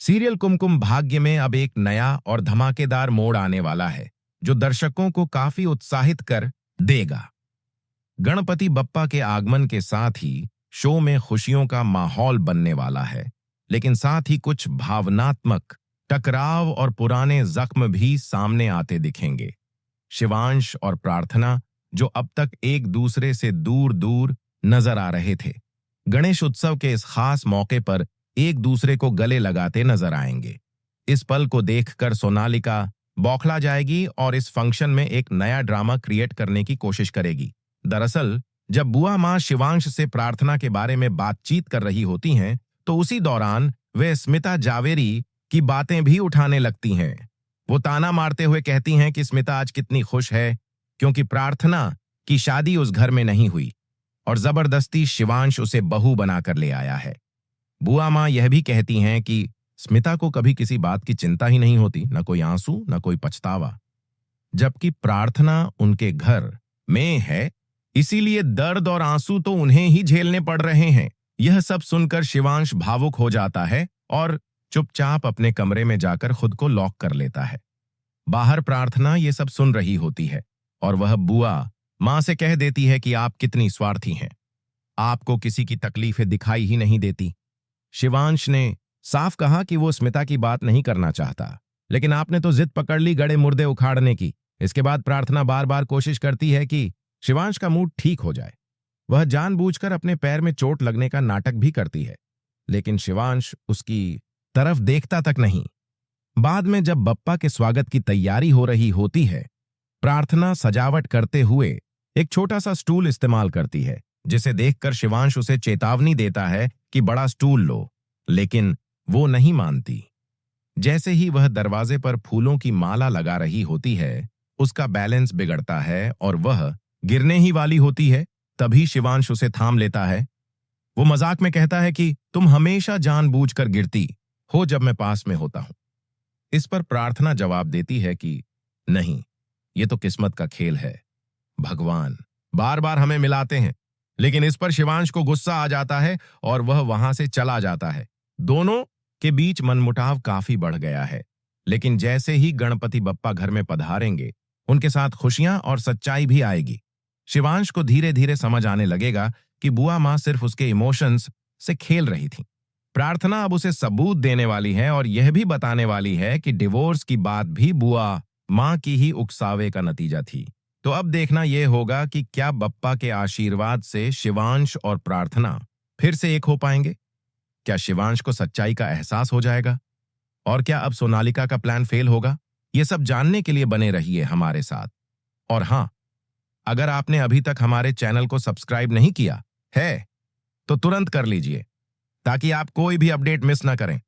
Serial Kumkum Bhagya में अब एक नया और धमाकेदार मोड़ आने वाला है जो दर्शकों को काफी उत्साहित कर देगा। गणपति बप्पा के आगमन के साथ ही शो में खुशियों का माहौल बनने वाला है, लेकिन साथ ही कुछ भावनात्मक टकराव और पुराने जख्म भी सामने आते दिखेंगे। शिवांश और प्रार्थना, जो अब तक एक दूसरे से दूर दूर नजर आ रहे थे, गणेश उत्सव के इस खास मौके पर एक दूसरे को गले लगाते नजर आएंगे। इस पल को देखकर सोनालिका बौखला जाएगी और इस फंक्शन में एक नया ड्रामा क्रिएट करने की कोशिश करेगी। दरअसल जब बुआ माँ शिवांश से प्रार्थना के बारे में बातचीत कर रही होती हैं, तो उसी दौरान वे स्मिता जावेरी की बातें भी उठाने लगती हैं। वो ताना मारते हुए कहती हैं कि स्मिता आज कितनी खुश है क्योंकि प्रार्थना की शादी उस घर में नहीं हुई और जबरदस्ती शिवांश उसे बहू बनाकर ले आया है। बुआ माँ यह भी कहती हैं कि स्मिता को कभी किसी बात की चिंता ही नहीं होती, न कोई आंसू न कोई पछतावा, जबकि प्रार्थना उनके घर में है, इसीलिए दर्द और आंसू तो उन्हें ही झेलने पड़ रहे हैं। यह सब सुनकर शिवांश भावुक हो जाता है और चुपचाप अपने कमरे में जाकर खुद को लॉक कर लेता है। बाहर प्रार्थना ये सब सुन रही होती है और वह बुआ मां से कह देती है कि आप कितनी स्वार्थी हैं, आपको किसी की तकलीफें दिखाई ही नहीं देती। शिवांश ने साफ कहा कि वो स्मिता की बात नहीं करना चाहता, लेकिन आपने तो जिद पकड़ ली गड़े मुर्दे उखाड़ने की। इसके बाद प्रार्थना बार बार कोशिश करती है कि शिवांश का मूड ठीक हो जाए। वह जानबूझकर अपने पैर में चोट लगने का नाटक भी करती है, लेकिन शिवांश उसकी तरफ देखता तक नहीं। बाद में जब बप्पा के स्वागत की तैयारी हो रही होती है, प्रार्थना सजावट करते हुए एक छोटा सा स्टूल इस्तेमाल करती है, जिसे देखकर शिवांश उसे चेतावनी देता है कि बड़ा स्टूल लो, लेकिन वो नहीं मानती। जैसे ही वह दरवाजे पर फूलों की माला लगा रही होती है, उसका बैलेंस बिगड़ता है और वह गिरने ही वाली होती है। तभी शिवांश उसे थाम लेता है। वो मजाक में कहता है कि तुम हमेशा जानबूझकर गिरती हो जब मैं पास में होता हूं। इस पर प्रार्थना जवाब देती है कि नहीं, ये तो किस्मत का खेल है, भगवान बार बार हमें मिलाते हैं। लेकिन इस पर शिवांश को गुस्सा आ जाता है और वह वहां से चला जाता है। दोनों के बीच मनमुटाव काफी बढ़ गया है, लेकिन जैसे ही गणपति बप्पा घर में पधारेंगे, उनके साथ खुशियां और सच्चाई भी आएगी। शिवांश को धीरे धीरे समझ आने लगेगा कि बुआ मां सिर्फ उसके इमोशंस से खेल रही थी। प्रार्थना अब उसे सबूत देने वाली है और यह भी बताने वाली है कि डिवोर्स की बात भी बुआ मां की ही उकसावे का नतीजा थी। तो अब देखना यह होगा कि क्या बप्पा के आशीर्वाद से शिवांश और प्रार्थना फिर से एक हो पाएंगे। क्या शिवांश को सच्चाई का एहसास हो जाएगा और क्या अब सोनालिका का प्लान फेल होगा? ये सब जानने के लिए बने रहिए हमारे साथ। और हां, अगर आपने अभी तक हमारे चैनल को सब्सक्राइब नहीं किया है तो तुरंत कर लीजिए ताकि आप कोई भी अपडेट मिस ना करें।